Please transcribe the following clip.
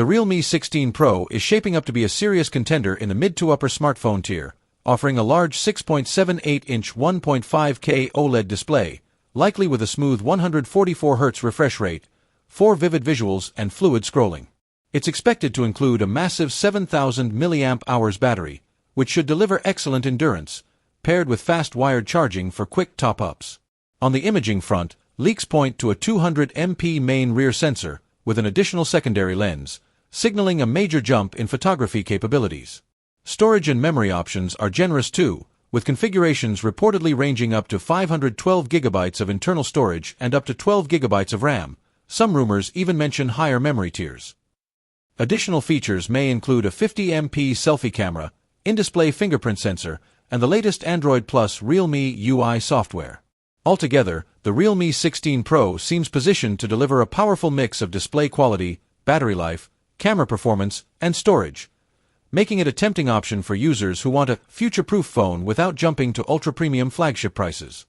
The Realme 16 Pro is shaping up to be a serious contender in the mid to upper smartphone tier, offering a large 6.78-inch 1.5K OLED display, likely with a smooth 144Hz refresh rate, 4 vivid visuals, and fluid scrolling. It's expected to include a massive 7,000 mAh battery, which should deliver excellent endurance, paired with fast wired charging for quick top-ups. On the imaging front, leaks point to a 200MP main rear sensor with an additional secondary lens, signaling a major jump in photography capabilities. Storage and memory options are generous too, with configurations reportedly ranging up to 512 GB of internal storage and up to 12 GB of RAM. Some rumors even mention higher memory tiers. Additional features may include a 50MP selfie camera, in-display fingerprint sensor, and the latest Android Plus Realme UI software. Altogether, the Realme 16 Pro seems positioned to deliver a powerful mix of display quality, battery life, camera performance, and storage, making it a tempting option for users who want a future-proof phone without jumping to ultra-premium flagship prices.